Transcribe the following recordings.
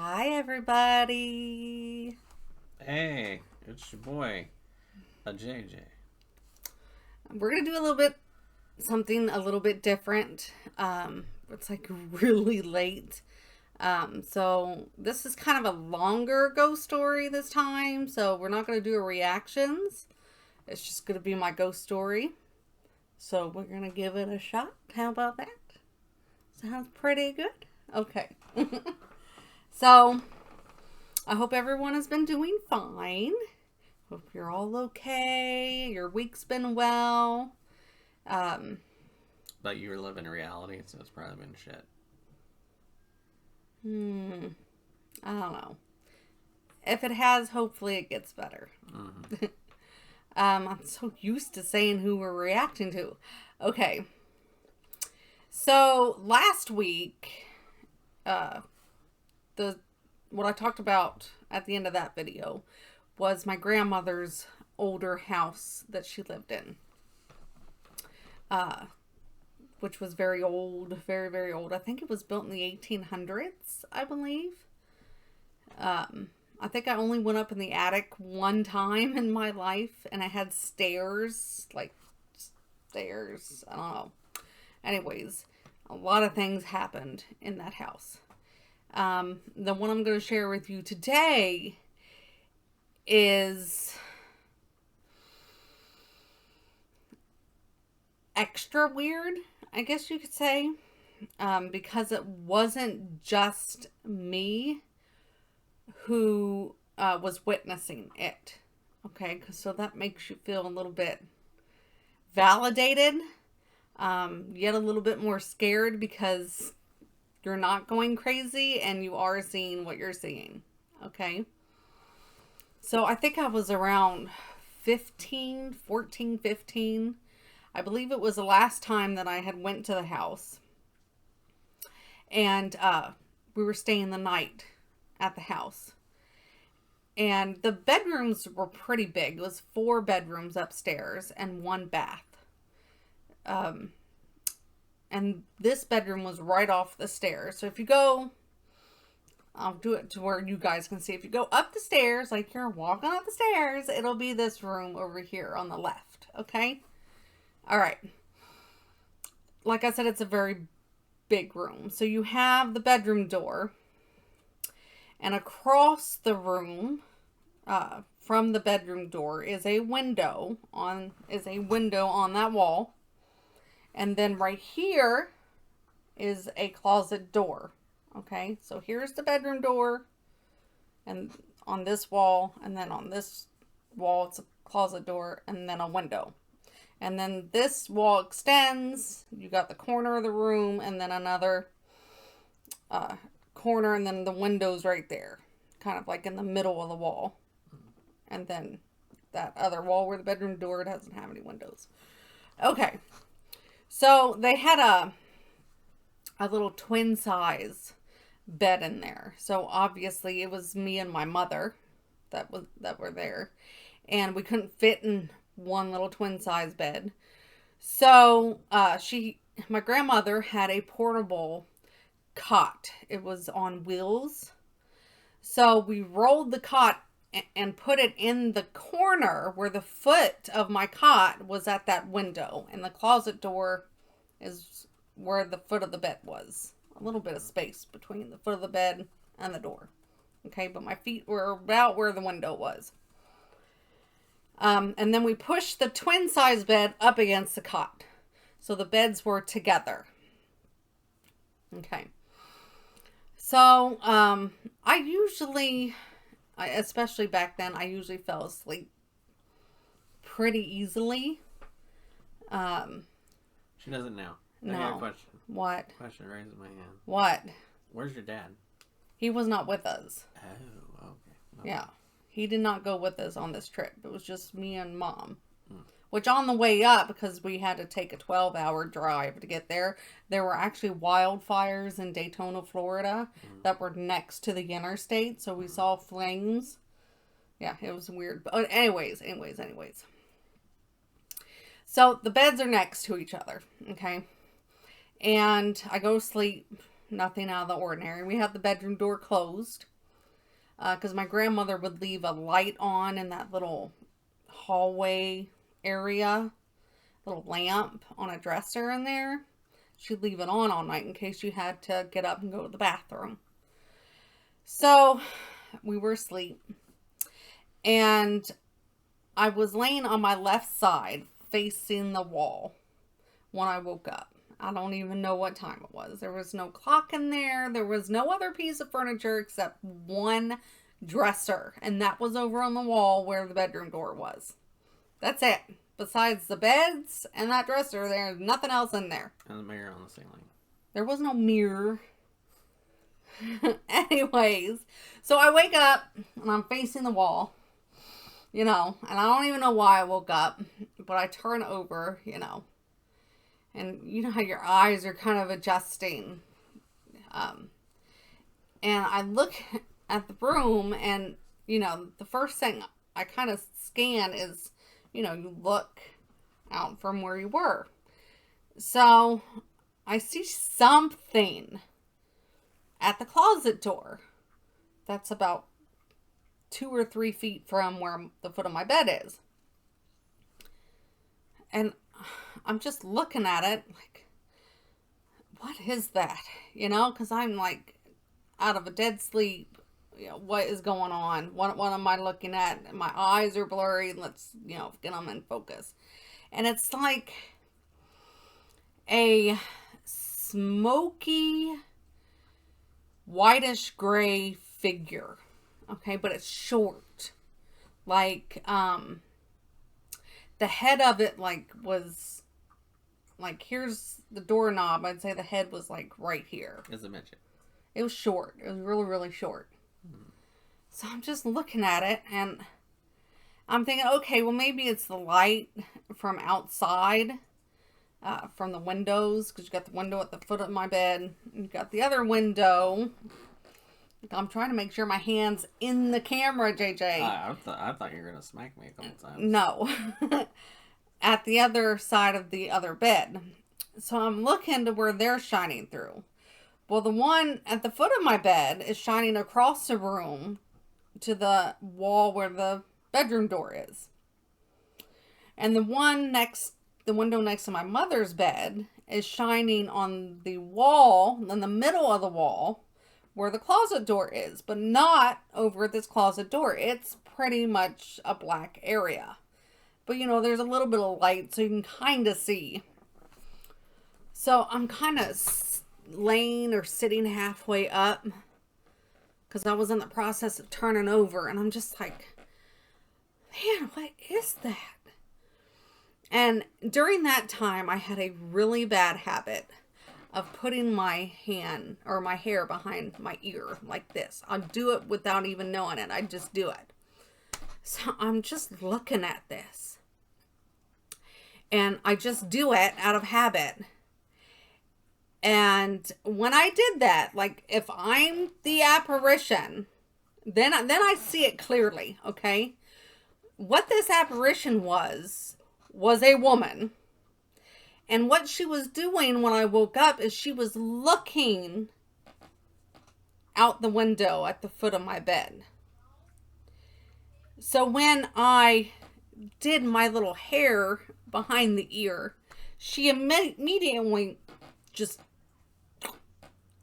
Hi, everybody. Hey, it's your boy, a JJ. We're going to do something a little bit different. It's like really late. So this is kind of a longer ghost story this time. So we're not going to do a reactions. It's just going to be my ghost story. So we're going to give it a shot. How about that? Sounds pretty good. Okay. So I hope everyone has been doing fine. Hope you're all okay. Your week's been well. But you were living reality, so it's probably been shit. I don't know. If it has, hopefully it gets better. Mm-hmm. I'm so used to saying who we're reacting to. Okay. So last week, what I talked about at the end of that video was my grandmother's older house that she lived in. Which was very old, very, very old. I think it was built in the 1800s, I believe. I think I only went up in the attic one time in my life, and I had stairs, I don't know. Anyways, a lot of things happened in that house. The one I'm going to share with you today is extra weird, I guess you could say, because it wasn't just me who was witnessing it. Okay, so that makes you feel a little bit validated, yet a little bit more scared because you're not going crazy and you are seeing what you're seeing. Okay, so I think I was around 15. I believe it was the last time that I had went to the house. And we were staying the night at the house. And the bedrooms were pretty big. It was 4 bedrooms upstairs and 1 bath. And this bedroom was right off the stairs. So if you go, I'll do it to where you guys can see. If you go up the stairs, like you're walking up the stairs, it'll be this room over here on the left. Okay? All right. Like I said, it's a very big room. So you have the bedroom door, and across the room, from the bedroom door, is a window on that wall, and then right here is a closet door. Okay, so here's the bedroom door, and on this wall, and then on this wall, it's a closet door, and then a window. And then this wall extends. You got the corner of the room and then another corner, and then the window's right there. Kind of like in the middle of the wall. And then that other wall where the bedroom door, it doesn't have any windows. Okay. So they had a little twin size bed in there. So obviously it was me and my mother that were there. And we couldn't fit in one little twin size bed. So my grandmother had a portable cot. It was on wheels. So we rolled the cot and put it in the corner where the foot of my cot was at that window, and the closet door is where the foot of the bed was. A little bit of space between the foot of the bed and the door. Okay, but my feet were about where the window was. And then we pushed the twin size bed up against the cot. So the beds were together. Okay. So, especially back then, I usually fell asleep pretty easily. She doesn't now. No. I got a question. What? Question raises my hand. What? Where's your dad? He was not with us. Oh, okay. Yeah. He did not go with us on this trip. It was just me and Mom. Which on the way up, because we had to take a 12-hour drive to get there, there were actually wildfires in Daytona, Florida that were next to the interstate. So we saw flames. Yeah, it was weird. But anyways. So the beds are next to each other. Okay. And I go to sleep Nothing out of the ordinary. We had the bedroom door closed. Because my grandmother would leave a light on in that little hallway area. Little lamp on a dresser in there. She'd leave it on all night in case you had to get up and go to the bathroom. So, we were asleep. And I was laying on my left side, facing the wall, when I woke up. I don't even know what time it was. There was no clock in there. There was no other piece of furniture except one dresser. And that was over on the wall where the bedroom door was. That's it. Besides the beds and that dresser, there's nothing else in there. And the mirror on the ceiling. There was no mirror. Anyways, so I wake up and I'm facing the wall, you know, and I don't even know why I woke up, but I turn over, you know, and you know how your eyes are kind of adjusting. And I look at the room and, you know, the first thing I kind of scan is, you know, you look out from where you were. So I see something at the closet door that's about 2 or 3 feet from where the foot of my bed is. And I'm just looking at it like, what is that? You know, because I'm like out of a dead sleep. You know, what is going on? What am I looking at? My eyes are blurry. Let's, you know, get them in focus. And it's like a smoky, whitish gray figure. Okay, but it's short. Like, the head of it, like, was, like, here's the doorknob. I'd say the head was, like, right here. As I mentioned. It was short. It was really, really short. So I'm just looking at it and I'm thinking, okay, well, maybe it's the light from outside, from the windows, because you got the window at the foot of my bed. You got the other window. I'm trying to make sure my hand's in the camera, JJ. I thought you were going to smack me a couple times. No. At the other side of the other bed. So I'm looking to where they're shining through. Well, the one at the foot of my bed is shining across the room to the wall where the bedroom door is. And the window next to my mother's bed is shining on the wall, in the middle of the wall, where the closet door is, but not over this closet door. It's pretty much a black area. But, you know, there's a little bit of light, so you can kind of see. So I'm kind of laying or sitting halfway up because I was in the process of turning over, and I'm just like, man, what is that? And during that time, I had a really bad habit of putting my hand or my hair behind my ear like this. I'd do it without even knowing it. I'd just do it. So I'm just looking at this. And I just do it out of habit. And when I did that, like if I'm the apparition, then I see it clearly, okay? What this apparition was a woman. And what she was doing when I woke up is she was looking out the window at the foot of my bed. So when I did my little hair behind the ear, she immediately just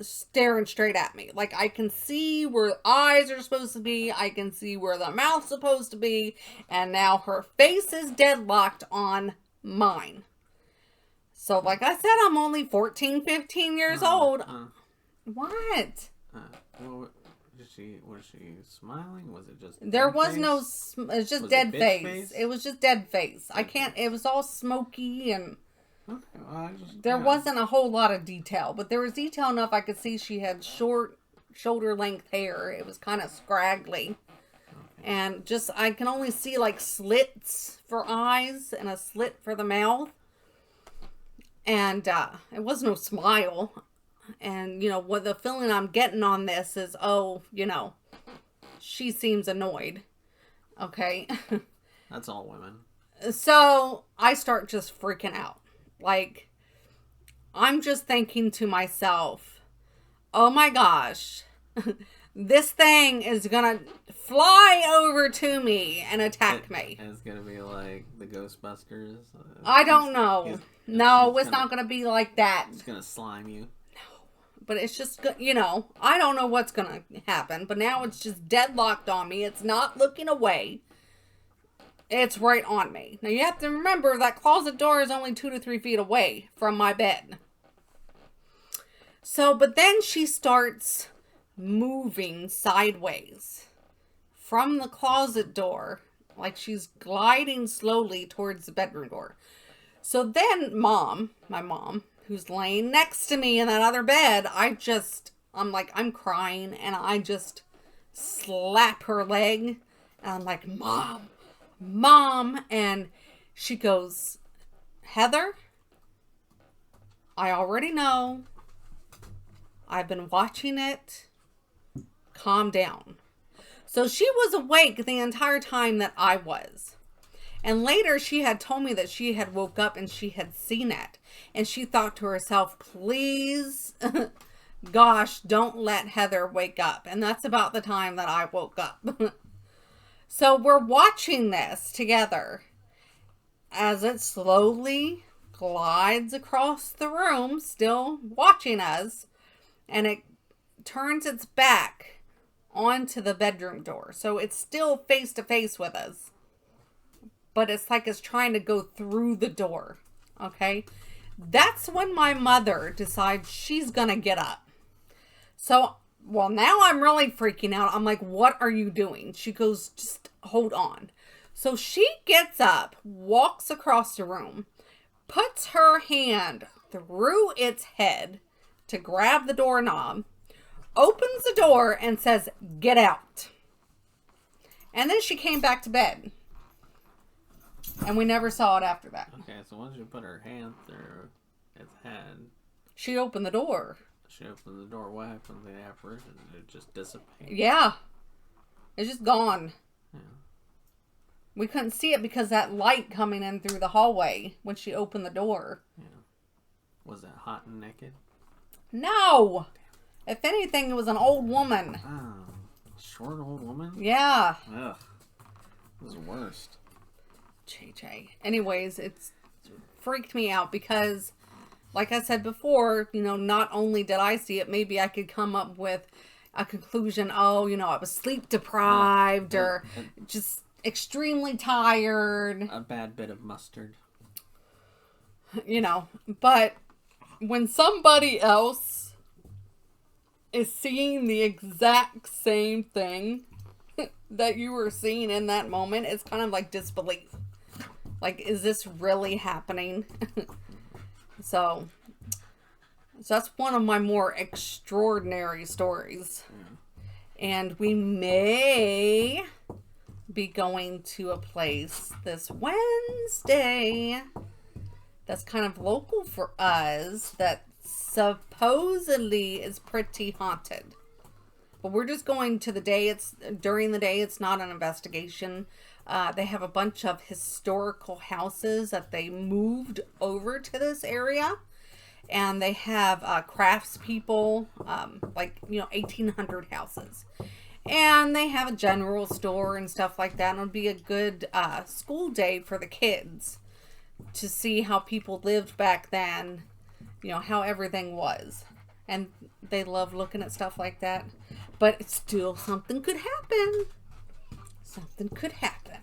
staring straight at me. Like I can see where the eyes are supposed to be. I can see where the mouth's supposed to be. And now her face is deadlocked on mine. So like I said, I'm only 14, 15 years old. What? Well, was she smiling? Was it just there was face? no, it's just dead face. It was just dead face. I can't, it was all smoky and okay, well, there wasn't a whole lot of detail, but there was detail enough I could see she had short shoulder length hair. It was kind of scraggly. Okay. And just, I can only see like slits for eyes and a slit for the mouth. And it was no smile. And, you know, what the feeling I'm getting on this is, oh, you know, she seems annoyed. Okay. That's all women. So I start just freaking out. Like, I'm just thinking to myself, oh my gosh, this thing is gonna fly over to me and attack me. And it's gonna be like the Ghostbusters. I don't know. No, it's not gonna be like that. It's gonna slime you. But it's just, I don't know what's going to happen. But now it's just deadlocked on me. It's not looking away. It's right on me. Now, you have to remember that closet door is only 2 to 3 feet away from my bed. So, but then she starts moving sideways from the closet door. Like she's gliding slowly towards the bedroom door. So then my mom, who's laying next to me in that other bed, I'm crying, and I just slap her leg, and I'm like, Mom, and she goes, Heather, I already know. I've been watching it. Calm down. So she was awake the entire time that I was. And later she had told me that she had woke up and she had seen it. And she thought to herself, please, gosh, don't let Heather wake up. And that's about the time that I woke up. So we're watching this together as it slowly glides across the room, still watching us. And it turns its back onto the bedroom door. So it's still face to face with us. But it's like it's trying to go through the door. Okay? That's when my mother decides she's going to get up. So, well, now I'm really freaking out. I'm like, what are you doing? She goes, just hold on. So she gets up, walks across the room, puts her hand through its head to grab the doorknob, opens the door and says, get out. And then she came back to bed. And we never saw it after that. Okay, so once you put her hand through its head, she opened the door. She opened the door. What happened to the apparition? Did it just dissipate? Yeah. It's just gone. Yeah. We couldn't see it because that light coming in through the hallway when she opened the door. Yeah. Was it hot and naked? No. If anything, it was an old woman. Oh. Short old woman? Yeah. Ugh. It was the worst. JJ. Anyways, it's freaked me out because, like I said before, not only did I see it, maybe I could come up with a conclusion, I was sleep deprived or just extremely tired. A bad bit of mustard. But when somebody else is seeing the exact same thing that you were seeing in that moment, it's kind of like disbelief. Like, is this really happening? So that's one of my more extraordinary stories. Yeah. And we may be going to a place this Wednesday that's kind of local for us that supposedly is pretty haunted. But we're just going to the day. During the day. It's not an investigation. They have a bunch of historical houses that they moved over to this area. And they have craftspeople, 1800 houses. And they have a general store and stuff like that. And it would be a good school day for the kids to see how people lived back then, how everything was. And they love looking at stuff like that. But it's still, something could happen. Something could happen.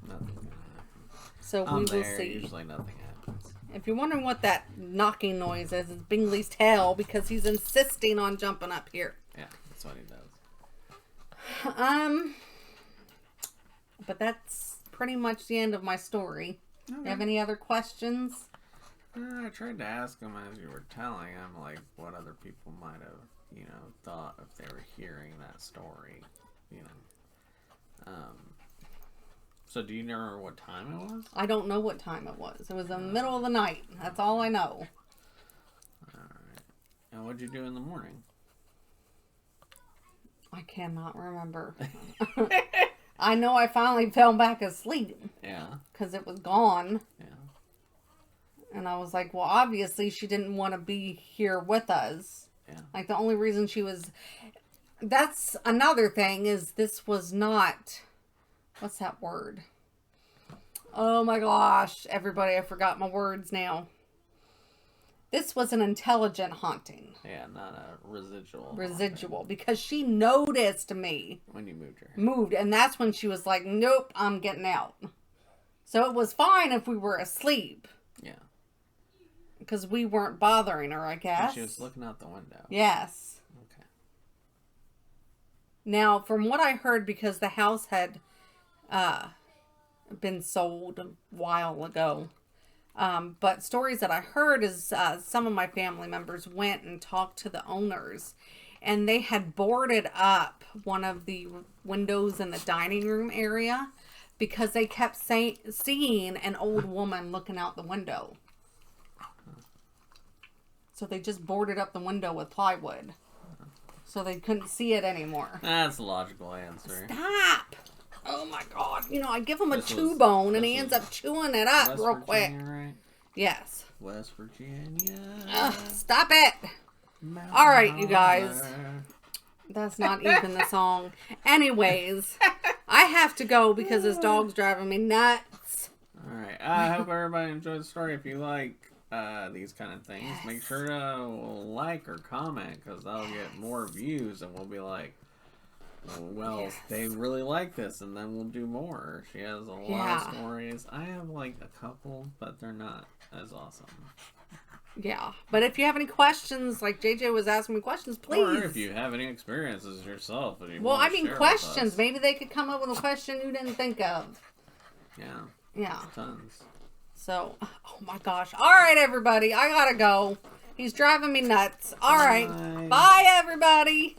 Nothing's gonna happen. So we will see. Usually nothing happens. If you're wondering what that knocking noise is, it's Bingley's tail because he's insisting on jumping up here. Yeah, that's what he does. But that's pretty much the end of my story. Okay. You have any other questions? I tried to ask him as you were telling him, what other people might have, thought if they were hearing that story, So do you remember what time it was? I don't know what time it was. It was in the middle of the night. That's all I know. Alright. And what'd you do in the morning? I cannot remember. I know I finally fell back asleep. Yeah. Because it was gone. Yeah. And I was like, well, obviously she didn't want to be here with us. Yeah. Yeah. Like, the only reason she was... That's another thing, is this was not... What's that word? Oh my gosh, everybody, I forgot my words now. This was an intelligent haunting. Yeah, not a residual. Residual, because she noticed me. When you moved her. Moved, and that's when she was like, nope, I'm getting out. So it was fine if we were asleep. Yeah. Because we weren't bothering her, I guess. And she was looking out the window. Yes. Okay. Now, from what I heard, because the house had been sold a while ago, but stories that I heard is some of my family members went and talked to the owners, and they had boarded up one of the windows in the dining room area because they kept seeing an old woman looking out the window. So they just boarded up the window with plywood so they couldn't see it anymore. That's a logical answer. Stop! Oh my god. You know, I give him a chew bone and he ends up chewing it up real quick. Right? Yes. West Virginia. Stop it! Alright, you guys. That's not even the song. Anyways, I have to go because this dog's driving me nuts. Alright, I hope everybody enjoyed the story. If you like these kind of things, Yes. make sure to like or comment, because that'll get more views, and we'll be like, well, Yes. they really like this, and then we'll do more. She has a lot of stories. I have like a couple, but they're not as awesome. Yeah, but if you have any questions, like JJ was asking me questions, please. Or if you have any experiences yourself. And you Well, want I to mean share with questions. us. Maybe they could come up with a question you didn't think of. Yeah. Yeah. Tons. So, oh my gosh. All right, everybody. I gotta go. He's driving me nuts. All right. Bye. Bye, everybody.